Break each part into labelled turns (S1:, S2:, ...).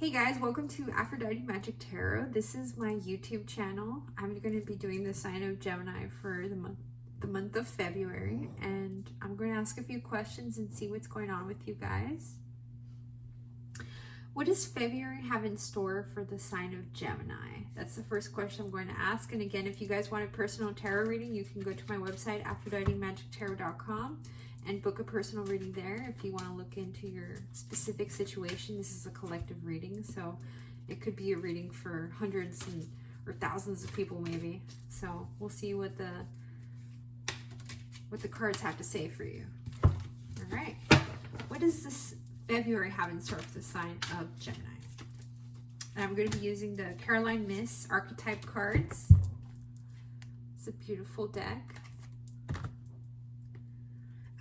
S1: Hey guys, welcome to Aphrodite Magic Tarot. This is my YouTube channel. I'm going to be doing the sign of Gemini for the month of February, and I'm going to ask a few questions and see what's going on with you guys. What does February have in store for the sign of Gemini? That's the first question I'm going to ask. And again, if you guys want a personal tarot reading, you can go to my website, AphroditeMagicTarot.com, and book a personal reading there if you want to look into your specific situation. This is a collective reading, so it could be a reading for hundreds or thousands of people maybe. So we'll see what the cards have to say for you. All right, what does this February have in store for the sign of Gemini? And I'm going to be using the Myss Archetype cards. It's a beautiful deck.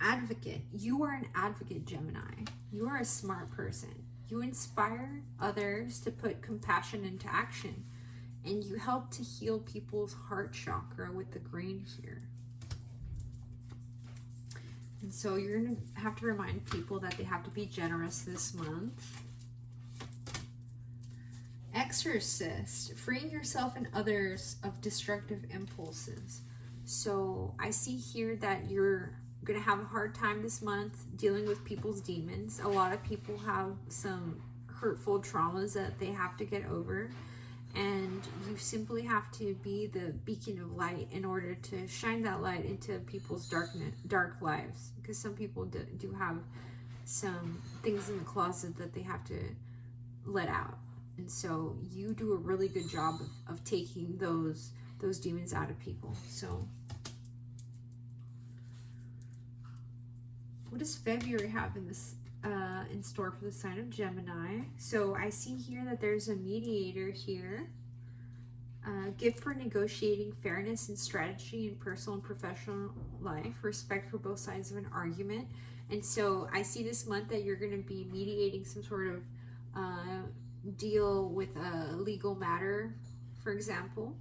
S1: Advocate. You are an advocate, Gemini. You are a smart person. You inspire others to put compassion into action, and you help to heal people's heart chakra with the green here. And so you're going to have to remind people that they have to be generous this month. Exorcist. Freeing yourself and others of destructive impulses. So I see here that you're going to have a hard time this month dealing with people's demons. A lot of people have some hurtful traumas that they have to get over, and you simply have to be the beacon of light in order to shine that light into people's dark lives, because some people do have some things in the closet that they have to let out, and so you do a really good job of taking those demons out of people. So what does February have in store for the sign of Gemini? So I see here that there's a mediator here. Gift for negotiating fairness and strategy in personal and professional life. Respect for both sides of an argument. And so I see this month that you're going to be mediating some sort of deal with a legal matter, for example.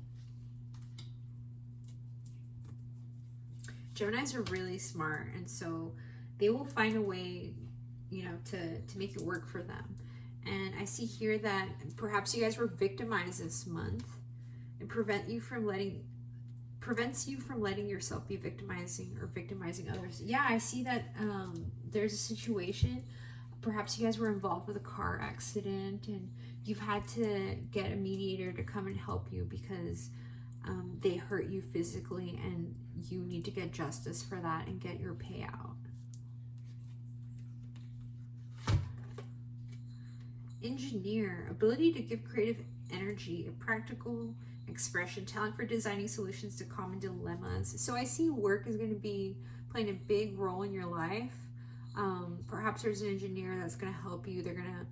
S1: Geminis are really smart, and so they will find a way, you know, to make it work for them. And I see here that perhaps you guys were victimized this month. It prevents you from letting yourself be victimizing or victimizing others. Yeah, I see that there's a situation. Perhaps you guys were involved with a car accident and you've had to get a mediator to come and help you because they hurt you physically, and you need to get justice for that and get your payout. Engineer. Ability to give creative energy, a practical expression, talent for designing solutions to common dilemmas. So I see work is going to be playing a big role in your life. Perhaps there's an engineer that's going to help you. They're going to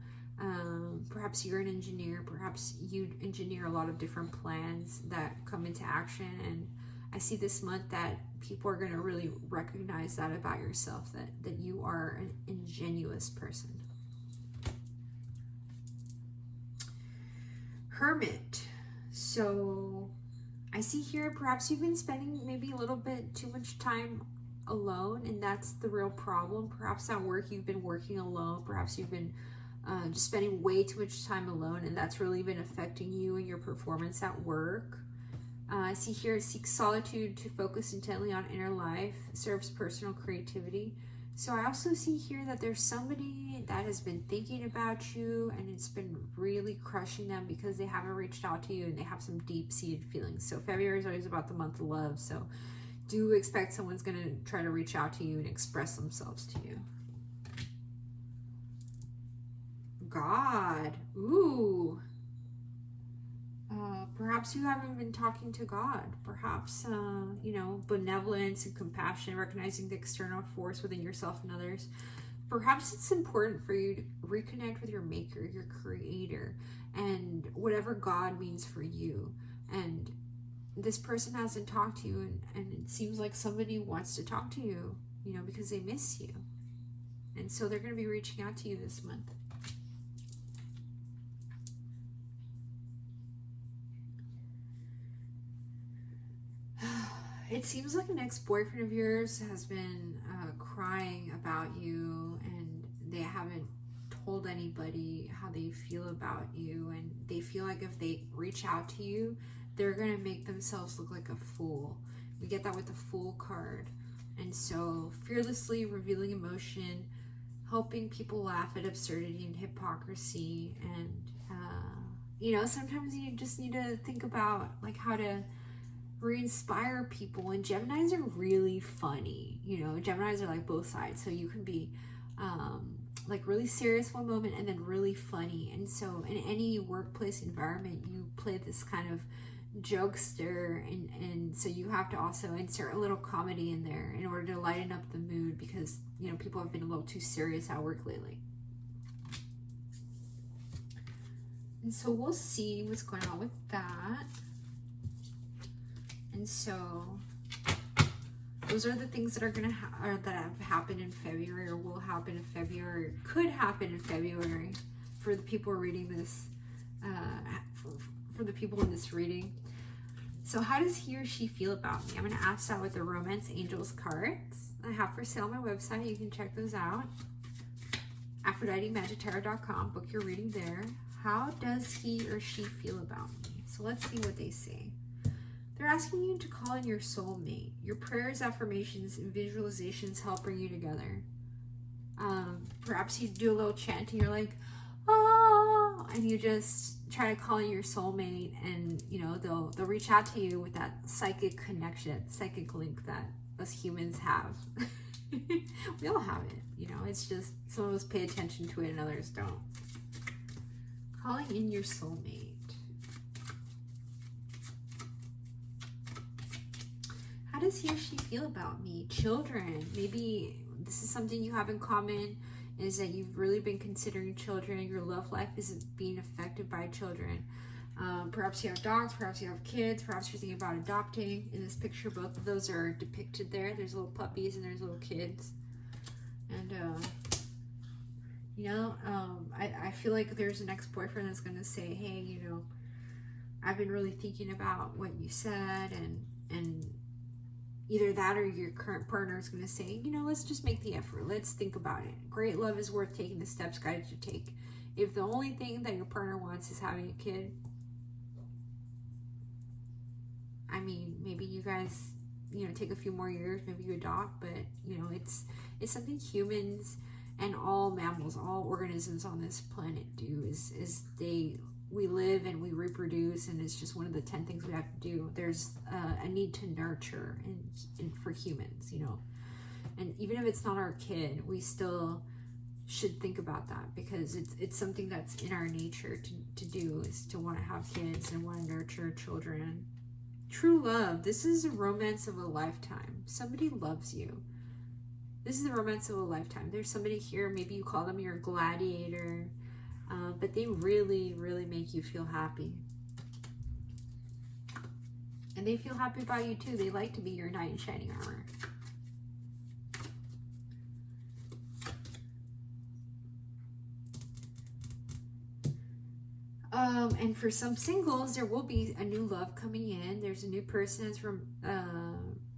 S1: perhaps you're an engineer, perhaps you engineer a lot of different plans that come into action. And I see this month that people are going to really recognize that about yourself, that you are an ingenious person. Hermit. So I see here perhaps you've been spending maybe a little bit too much time alone, and that's the real problem. Perhaps at work you've been working alone. Perhaps you've been just spending way too much time alone, and that's really been affecting you and your performance at work. I see here, seek solitude to focus intently on inner life, serves personal creativity. So I also see here that there's somebody that has been thinking about you, and it's been really crushing them because they haven't reached out to you and they have some deep-seated feelings. So February is always about the month of love, so do expect someone's going to try to reach out to you and express themselves to you. God. Ooh. Perhaps you haven't been talking to God. Perhaps, you know, benevolence and compassion, recognizing the external force within yourself and others. Perhaps it's important for you to reconnect with your maker, your creator, and whatever God means for you. And this person hasn't talked to you, and it seems like somebody wants to talk to you, you know, because they miss you. And so they're going to be reaching out to you this month. It seems like an ex-boyfriend of yours has been crying about you, and they haven't told anybody how they feel about you, and they feel like if they reach out to you, they're gonna make themselves look like a fool. We get that with the Fool card. And so fearlessly revealing emotion, helping people laugh at absurdity and hypocrisy. And you know, sometimes you just need to think about like how to re-inspire people. And Geminis are really funny. You know, Geminis are like both sides, so you can be like really serious one moment and then really funny. And so in any workplace environment, you play this kind of jokester, and so you have to also insert a little comedy in there in order to lighten up the mood, because you know, people have been a little too serious at work lately. And so we'll see what's going on with that. And so those are the things that are gonna or that have happened in February, or will happen in February, could happen in February for the people reading this, for the people in this reading. So how does he or she feel about me? I'm gonna ask that with the Romance Angels cards I have for sale on my website. You can check those out. AphroditeMagicTarot.com. Book your reading there. How does he or she feel about me? So let's see what they say. They're asking you to call in your soulmate. Your prayers, affirmations, and visualizations help bring you together. Perhaps you do a little chanting. You're like, oh, and you just try to call in your soulmate, and you know, they'll reach out to you with that psychic connection, psychic link that us humans have. We all have it, you know. It's just some of us pay attention to it and others don't. Calling in your soulmate. How does he or she feel about me? Children. Maybe this is something you have in common, is that you've really been considering children. Your love life isn't being affected by children. Perhaps you have dogs, perhaps you have kids, perhaps you're thinking about adopting. In this picture, both of those are depicted there. There's little puppies and there's little kids. And, you know, I feel like there's an ex-boyfriend that's going to say, hey, you know, I've been really thinking about what you said, and either that or your current partner is going to say, you know, let's just make the effort. Let's think about it. Great love is worth taking the steps guided to take. If the only thing that your partner wants is having a kid, I mean, maybe you guys, you know, take a few more years, maybe you adopt, but you know, it's something humans and all mammals, all organisms on this planet do, is we live and we reproduce, and it's just one of the 10 things we have to do. There's a need to nurture and for humans, you know, and even if it's not our kid, we still should think about that, because it's something that's in our nature to do, is to want to have kids and want to nurture children. True love. This is a romance of a lifetime. Somebody loves you. This is the romance of a lifetime. There's somebody here, maybe you call them your gladiator, but they really, really make you feel happy. And they feel happy about you too. They like to be your knight in shining armor. And for some singles, there will be a new love coming in. There's a new person that's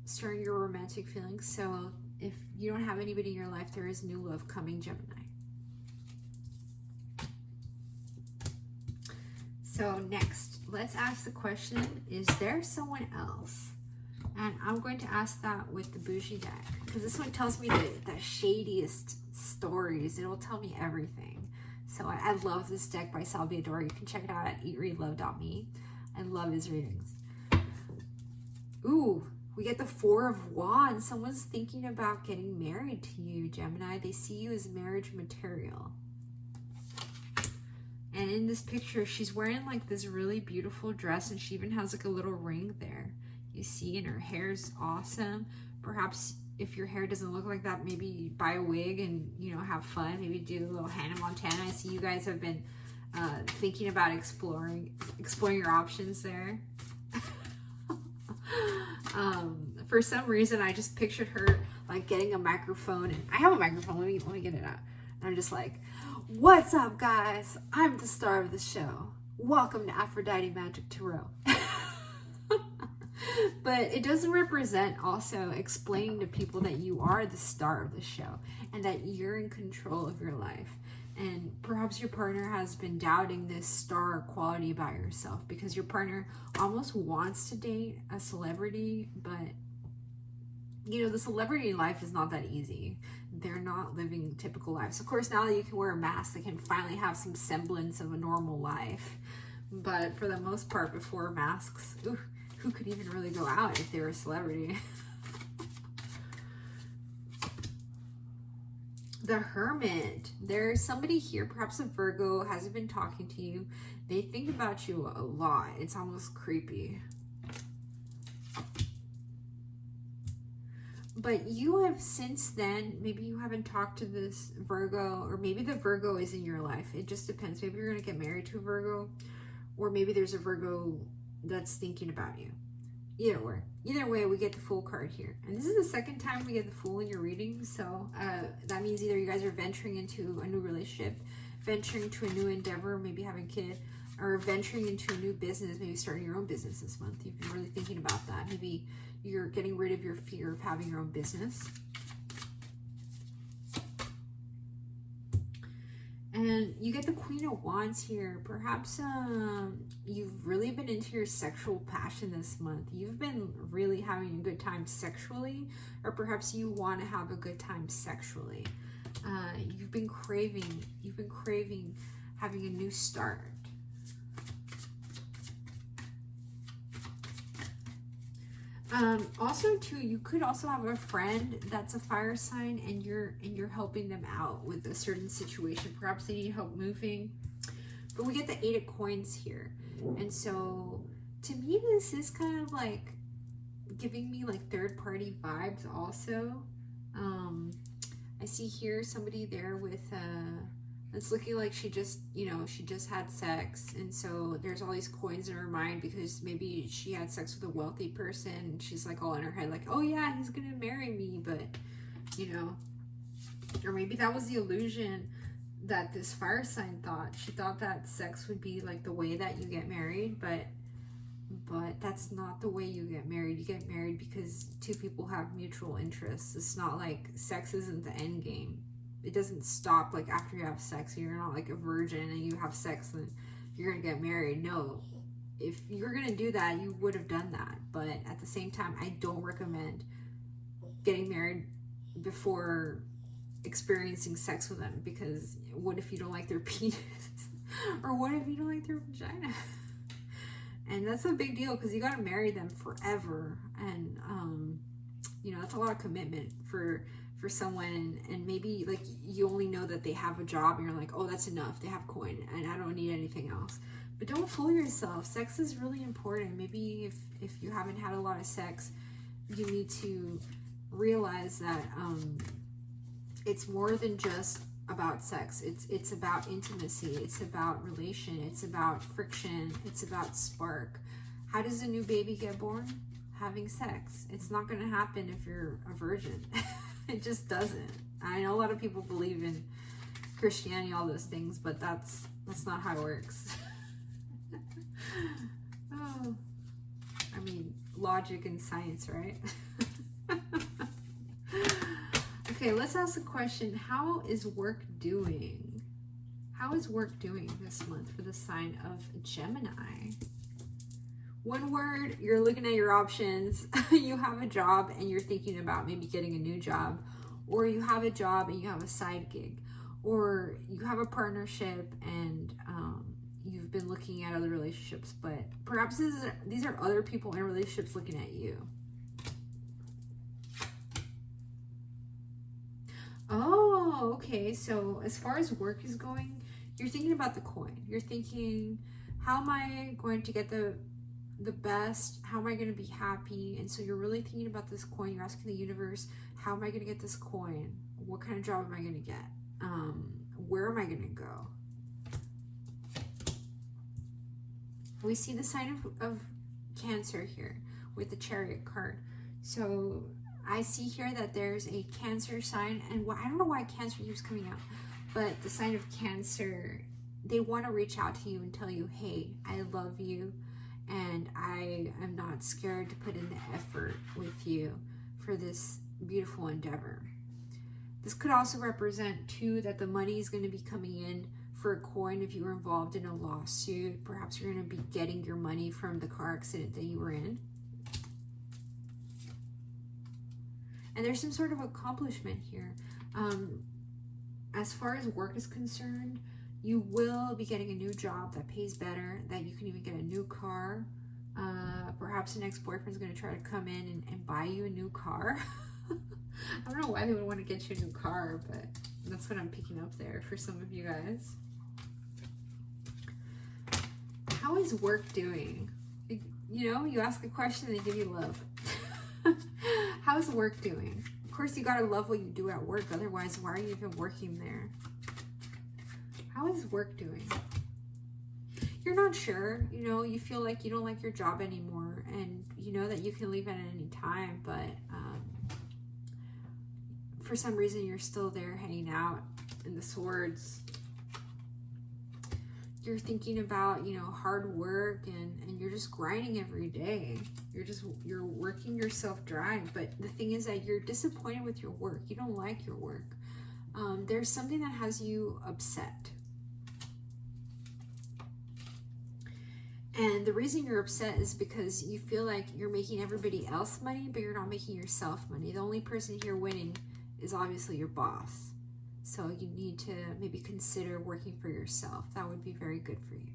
S1: stirring your romantic feelings. So if you don't have anybody in your life, there is new love coming, Gemini. So next, let's ask the question, is there someone else? And I'm going to ask that with the Boujie deck, because this one tells me the shadiest stories. It'll tell me everything. So I love this deck by Biadora. You can check it out at eatreadlove.me. I love his readings. Ooh, we get the Four of Wands. Someone's thinking about getting married to you, Gemini. They see you as marriage material. And in this picture, she's wearing like this really beautiful dress, and she even has like a little ring there. You see, and her hair's awesome. Perhaps if your hair doesn't look like that, maybe buy a wig and, you know, have fun. Maybe do a little Hannah Montana. I see you guys have been thinking about exploring your options there. For some reason, I just pictured her like getting a microphone, and I have a microphone. Let me get it out. And I'm just like, what's up, guys? I'm the star of the show. Welcome to Aphrodite Magic Tarot. But it doesn't represent also explaining to people that you are the star of the show and that you're in control of your life. And perhaps your partner has been doubting this star quality about yourself, because your partner almost wants to date a celebrity, but you know, the celebrity life is not that easy. They're not living typical lives. Of course, now that you can wear a mask, they can finally have some semblance of a normal life. But for the most part, before masks, who could even really go out if they were a celebrity? The Hermit. There's somebody here, perhaps a Virgo, hasn't been talking to you. They think about you a lot. It's almost creepy. But you have since then, maybe you haven't talked to this Virgo, or maybe the Virgo is in your life. It just depends. Maybe you're going to get married to a Virgo, or maybe there's a Virgo that's thinking about you. Either way, we get the Fool card here. And this is the second time we get the Fool in your reading. So that means either you guys are venturing into a new relationship, venturing to a new endeavor, maybe having a kid, or venturing into a new business, maybe starting your own business this month. You've been really thinking about that. Maybe you're getting rid of your fear of having your own business. And you get the Queen of Wands here. Perhaps you've really been into your sexual passion this month. You've been really having a good time sexually, or perhaps you want to have a good time sexually. You've been craving having a new start. Also too, you could also have a friend that's a fire sign, and you're helping them out with a certain situation. Perhaps they need help moving. But we get the 8 of Coins here. And so to me, this is kind of like giving me like third party vibes also. I see here somebody there with it's looking like she just had sex, and so there's all these coins in her mind because maybe she had sex with a wealthy person, and she's like all in her head like, oh yeah, he's gonna marry me. But or maybe that was the illusion that this fire sign thought. She thought that sex would be like the way that you get married, but that's not the way you get married. You get married because two people have mutual interests. It's not like sex isn't the end game. It doesn't stop like after you have sex. You're not like a virgin and you have sex and you're gonna get married. No, if you're gonna do that, you would have done that. But at the same time, I don't recommend getting married before experiencing sex with them, because what if you don't like their penis? Or what if you don't like their vagina? And that's a big deal, because you got to marry them forever. And that's a lot of commitment for someone. And maybe like you only know that they have a job and you're like, oh, that's enough, they have coin and I don't need anything else. But don't fool yourself. Sex is really important. Maybe if you haven't had a lot of sex, you need to realize that it's more than just about sex. It's about intimacy. It's about relation. It's about friction. It's about spark. How does a new baby get born? Having sex. It's not going to happen if you're a virgin. It just doesn't. I know a lot of people believe in Christianity, all those things, but that's not how it works. Oh, I mean, logic and science, right? Okay, let's ask the question, how is work doing? How is work doing this month for the sign of Gemini? One word, you're looking at your options. You have a job and you're thinking about maybe getting a new job, or you have a job and you have a side gig, or you have a partnership and you've been looking at other relationships, but perhaps these are other people in relationships looking at you. Oh, okay. So as far as work is going, you're thinking about the coin. You're thinking, how am I going to get the best? How am I going to be happy? And so you're really thinking about this coin. You're asking the universe, how am I going to get this coin? What kind of job am I going to get? Where am I going to go? We see the sign of Cancer here with the Chariot card. So I see here that there's a Cancer sign, and I don't know why Cancer keeps coming out, but the sign of Cancer, they want to reach out to you and tell you, hey, I love you, and I am not scared to put in the effort with you for this beautiful endeavor. This could also represent too that the money is going to be coming in for a coin if you were involved in a lawsuit. Perhaps you're going to be getting your money from the car accident that you were in. And there's some sort of accomplishment here. As far as work is concerned, you will be getting a new job that pays better, that you can even get a new car. Perhaps an ex-boyfriend is going to try to come in and buy you a new car. I don't know why they would want to get you a new car, but that's what I'm picking up there for some of you guys. How is work doing? You know, you ask a question, they give you love. How's work doing? Of course, you gotta love what you do at work. Otherwise, why are you even working there? How is work doing? You're not sure. You know, you feel like you don't like your job anymore, and you know that you can leave at any time, but for some reason, you're still there hanging out in the swords. You're thinking about, you know, hard work, and you're just grinding every day. You're working yourself dry. But the thing is that you're disappointed with your work. You don't like your work. There's something that has you upset. And the reason you're upset is because you feel like you're making everybody else money, but you're not making yourself money. The only person here winning is obviously your boss. So you need to maybe consider working for yourself. That would be very good for you.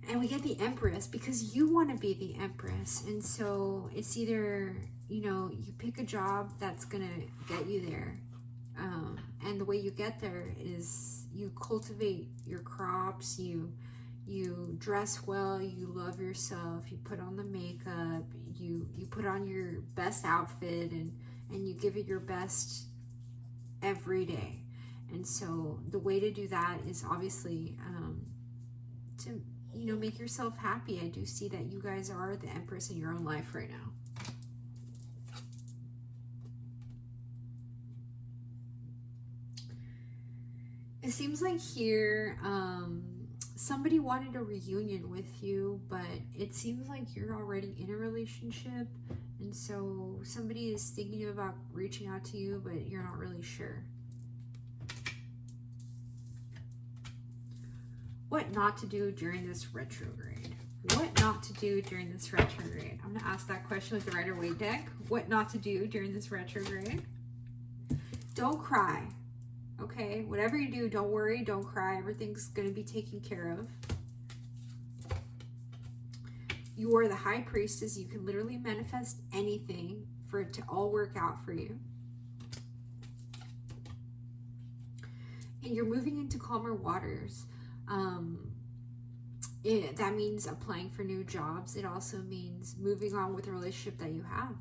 S1: And we get the Empress because you want to be the Empress. And so it's either, you know, you pick a job that's going to get you there. And the way you get there is you cultivate your crops, you dress well, you love yourself, you put on the makeup, you put on your best outfit, and you give it your best every day. And so the way to do that is obviously to, you know, make yourself happy. I do see that you guys are the Empress in your own life right now. It seems like here somebody wanted a reunion with you, but it seems like you're already in a relationship, and so somebody is thinking about reaching out to you, but you're not really sure. What not to do during this retrograde? What not to do during this retrograde? I'm going to ask that question with the Rider-Waite deck. What not to do during this retrograde? Don't cry. Okay, whatever you do, don't worry, don't cry. Everything's going to be taken care of. You are the High Priestess. You can literally manifest anything for it to all work out for you. And you're moving into calmer waters. That means applying for new jobs. It also means moving on with a relationship that you have.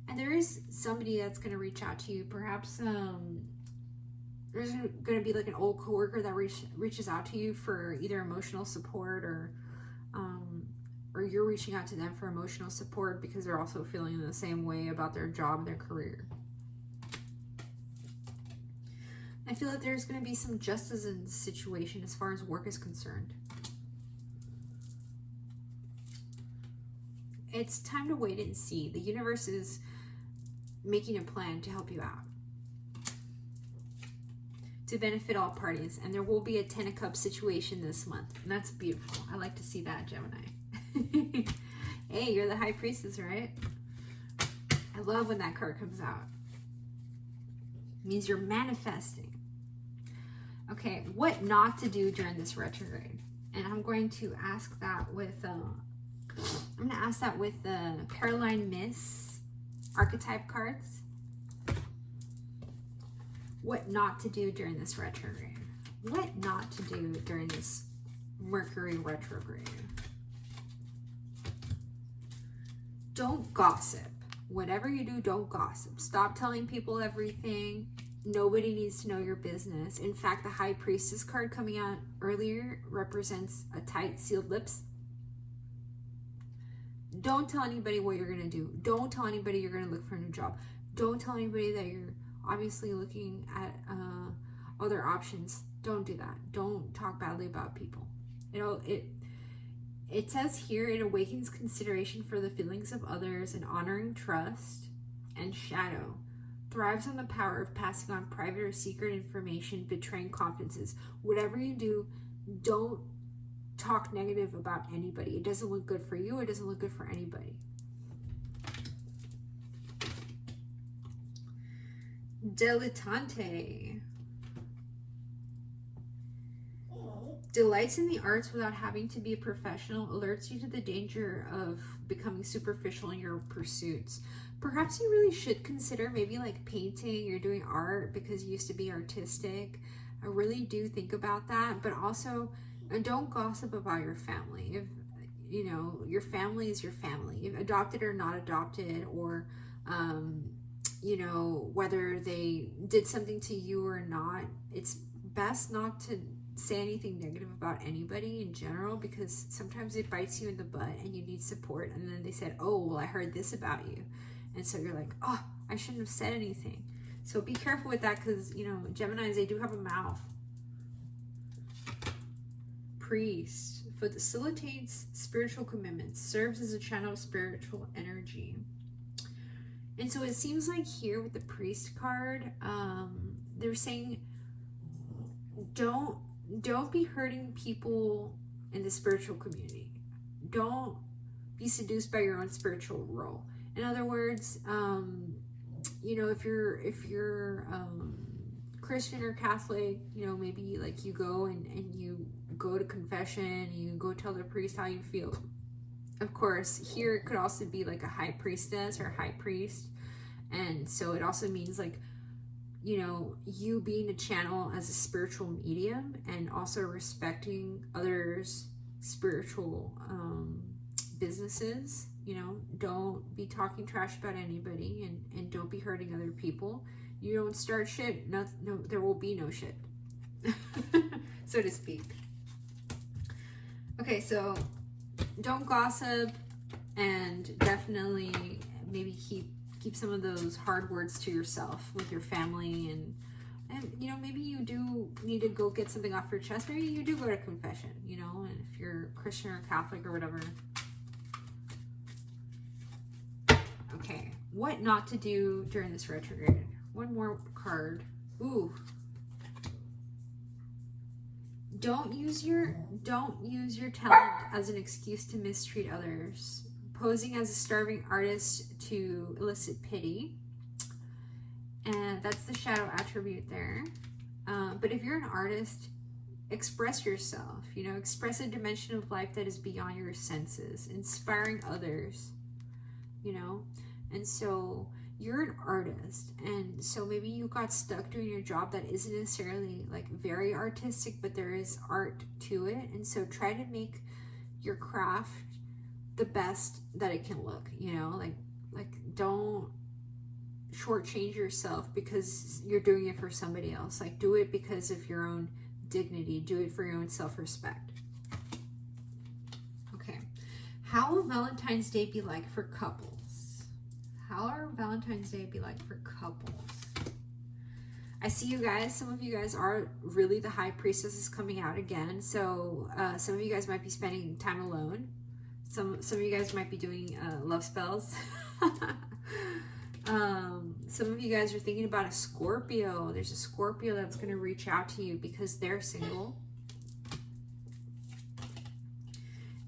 S1: And there is somebody that's going to reach out to you. Perhaps there's going to be like an old coworker that reaches out to you for either emotional support, or you're reaching out to them for emotional support because they're also feeling the same way about their job and their career. I feel like there's going to be some justice in this situation as far as work is concerned. It's time to wait and see. The universe is making a plan to help you out, to benefit all parties, and there will be a 10 of Cups situation this month, and that's beautiful. I like to see that, Gemini. Hey, you're the High Priestess, right? I love when that card comes out. It means you're manifesting. Okay, what not to do during this retrograde? And I'm going to ask that with the Caroline Myss Archetype cards. What not to do during this retrograde? What not to do during this Mercury retrograde? Don't gossip. Whatever you do, don't gossip. Stop telling people everything. Nobody needs to know your business. In fact, the High Priestess card coming out earlier represents a tight, sealed lips. Don't tell anybody what you're going to do. Don't tell anybody you're going to look for a new job. Don't tell anybody that you're obviously looking at other options. Don't do that. Don't talk badly about people. It says here, it awakens consideration for the feelings of others and honoring trust. and shadow. Thrives on the power of passing on private or secret information, betraying confidences. Whatever you do, don't talk negative about anybody. It doesn't look good for you. It doesn't look good for anybody. Dilettante. Delights in the arts without having to be a professional, alerts you to the danger of becoming superficial in your pursuits. Perhaps you really should consider maybe like painting or doing art because you used to be artistic. I really do think about that, but also don't gossip about your family. If you know, your family is your family, if adopted or not adopted, or you know, whether they did something to you or not, it's best not to say anything negative about anybody in general, because sometimes it bites you in the butt and you need support, and then they said, oh, well, I heard this about you, and so you're like, oh, I shouldn't have said anything. So be careful with that, because, you know, Geminis, they do have a mouth. Priest facilitates spiritual commitments, serves as a channel of spiritual energy. And so it seems like here with the priest card, they're saying don't be hurting people in the spiritual community. Don't be seduced by your own spiritual role. In other words, you know, if you're Christian or Catholic, you know, maybe like you go and you go to confession, you go tell the priest how you feel. Of course, here it could also be like a high priestess or high priest, and so it also means like, you know, you being a channel as a spiritual medium and also respecting others' spiritual businesses. You know, don't be talking trash about anybody, and don't be hurting other people. You don't start shit, no, there will be no shit, so to speak. Okay, so don't gossip, and definitely maybe keep some of those hard words to yourself with your family, and you know, maybe you do need to go get something off your chest. Maybe you do go to confession, you know, and if you're Christian or Catholic or whatever. Okay, what not to do during this retrograde. One more card. Ooh. Don't use your talent as an excuse to mistreat others. Posing as a starving artist to elicit pity. And that's the shadow attribute there. But if you're an artist, express yourself. You know, express a dimension of life that is beyond your senses, inspiring others. You know, and so you're an artist, and so maybe you got stuck doing your job that isn't necessarily like very artistic, but there is art to it, and so try to make your craft the best that it can look, you know, like don't shortchange yourself because you're doing it for somebody else. Like, do it because of your own dignity, do it for your own self-respect. Okay, how will Valentine's Day be like for couples? How are Valentine's Day be like for couples? I see you guys, some of you guys are really the high priestess is coming out again. So some of you guys might be spending time alone. Some of you guys might be doing love spells. Some of you guys are thinking about a Scorpio. There's a Scorpio that's going to reach out to you because they're single.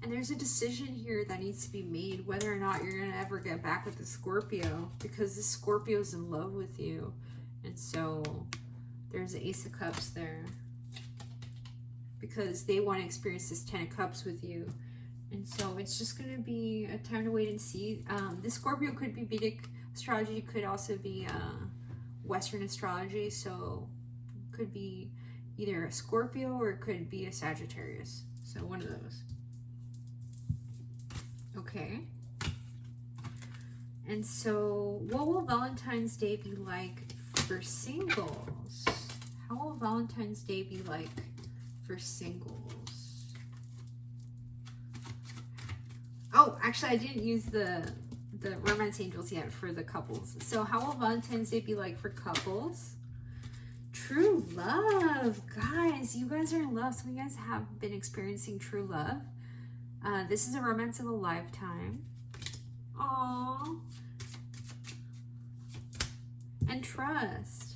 S1: And there's a decision here that needs to be made whether or not you're going to ever get back with the Scorpio, because the Scorpio's in love with you. And so there's the Ace of Cups there because they want to experience this 10 of Cups with you. And so it's just going to be a time to wait and see. The Scorpio could be Vedic astrology, could also be Western astrology. So it could be either a Scorpio or it could be a Sagittarius. So one of those. Okay. And so what will Valentine's Day be like for singles? How will Valentine's Day be like for singles? Oh, actually, I didn't use the romance angels yet for the couples. So how will Valentine's Day be like for couples? True love. Guys, you guys are in love. Some of you guys have been experiencing true love. This is a romance of a lifetime. Aww. And trust.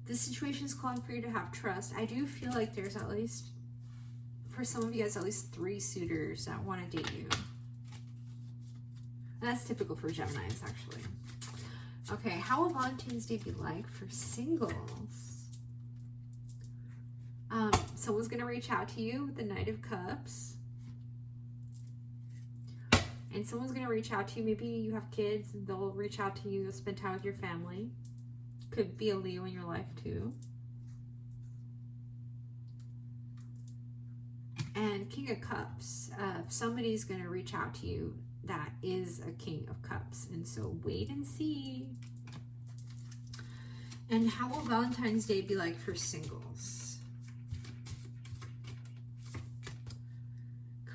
S1: This situation is calling for you to have trust. I do feel like there's at least, for some of you guys, at least 3 suitors that want to date you. And that's typical for Geminis, actually. Okay, how will Valentine's Day be like for singles? Someone's going to reach out to you with the Knight of Cups. And someone's going to reach out to you. Maybe you have kids, and they'll reach out to you. You'll spend time with your family. Could be a Leo in your life, too. And King of Cups. Somebody's going to reach out to you that is a King of Cups. And so wait and see. And how will Valentine's Day be like for singles?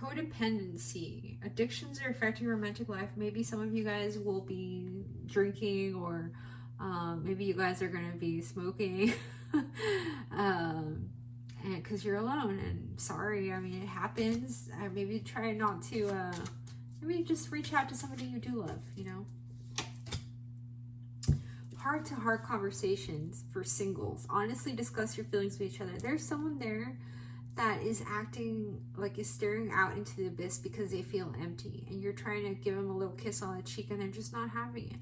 S1: Codependency. Addictions are affecting your romantic life. Maybe some of you guys will be drinking, or maybe you guys are going to be smoking. And because you're alone, and sorry, I mean, it happens. Maybe try not to, maybe just reach out to somebody you do love, you know. Heart-to-heart conversations for singles. Honestly discuss your feelings with each other. There's someone there that is acting like is staring out into the abyss because they feel empty, and you're trying to give them a little kiss on the cheek and they're just not having it.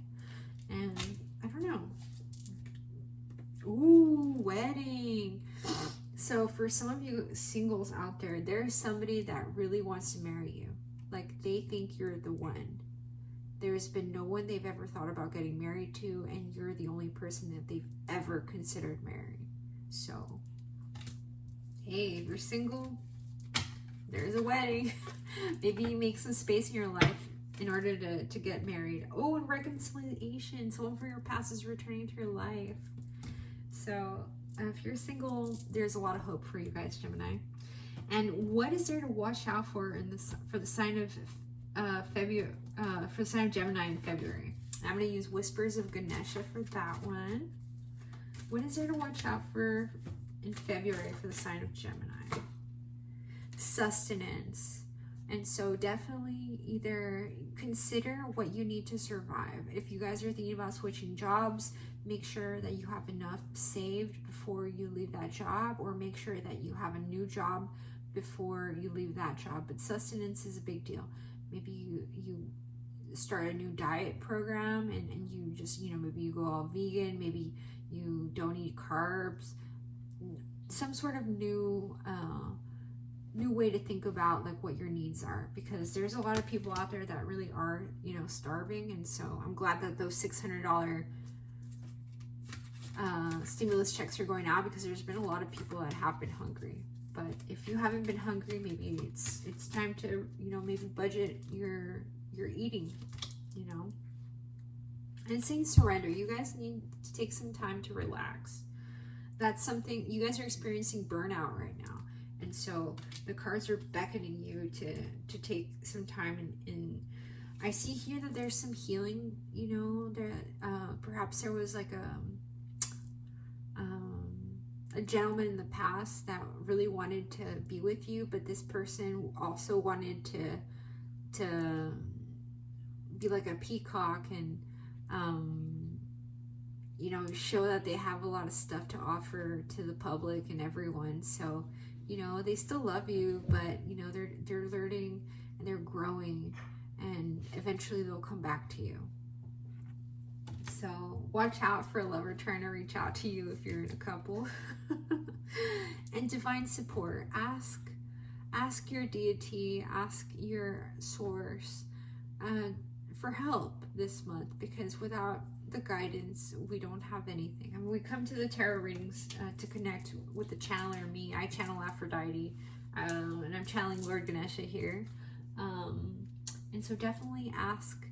S1: And I don't know. Ooh, wedding. So for some of you singles out there, there's somebody that really wants to marry you. Like, they think you're the one. There's been no one they've ever thought about getting married to, and you're the only person that they've ever considered marrying. So, hey, if you're single, there's a wedding. Maybe you make some space in your life in order to get married. Oh, and reconciliation. Someone from your past is returning to your life. So, if you're single, there's a lot of hope for you guys, Gemini. And what is there to watch out for in this for the sign of February? For the sign of Gemini in February? I'm going to use Whispers of Ganesha for that one. What is there to watch out for in February for the sign of Gemini? Sustenance. And so definitely either consider what you need to survive. If you guys are thinking about switching jobs, make sure that you have enough saved before you leave that job, or make sure that you have a new job before you leave that job. But sustenance is a big deal. Maybe you start a new diet program, and you just, you know, maybe you go all vegan, maybe you don't eat carbs, some sort of new way to think about like what your needs are, because there's a lot of people out there that really are, you know, starving. And so I'm glad that those $600 stimulus checks are going out, because there's been a lot of people that have been hungry. But if you haven't been hungry, maybe it's time to, you know, maybe budget your eating, you know. And saying surrender. You guys need to take some time to relax. That's something, you guys are experiencing burnout right now. And so the cards are beckoning you to take some time. And I see here that there's some healing, you know, that perhaps there was like a gentleman in the past that really wanted to be with you, but this person also wanted to be like a peacock and you know, show that they have a lot of stuff to offer to the public and everyone. So, you know, they still love you, but you know, they're learning and they're growing, and eventually they'll come back to you. So watch out for a lover trying to reach out to you if you're in a couple. And divine support. Ask your deity, ask your source for help this month, because without the guidance, we don't have anything. I mean, we come to the tarot readings to connect with the channeler, me. I channel Aphrodite, and I'm channeling Lord Ganesha here. And so definitely ask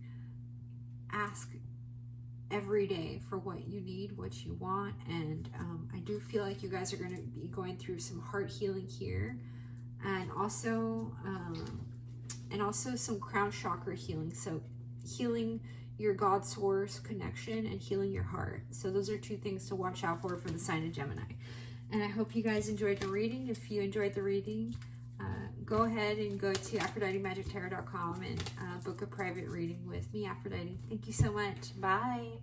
S1: every day for what you need, what you want. And I do feel like you guys are going to be going through some heart healing here, and also some crown chakra healing. So healing your God source connection and healing your heart. So those are 2 things to watch out for the sign of Gemini. And I hope you guys enjoyed the reading. If you enjoyed the reading, go ahead and go to AphroditeMagicTarot.com and book a private reading with me, Aphrodite. Thank you so much. Bye.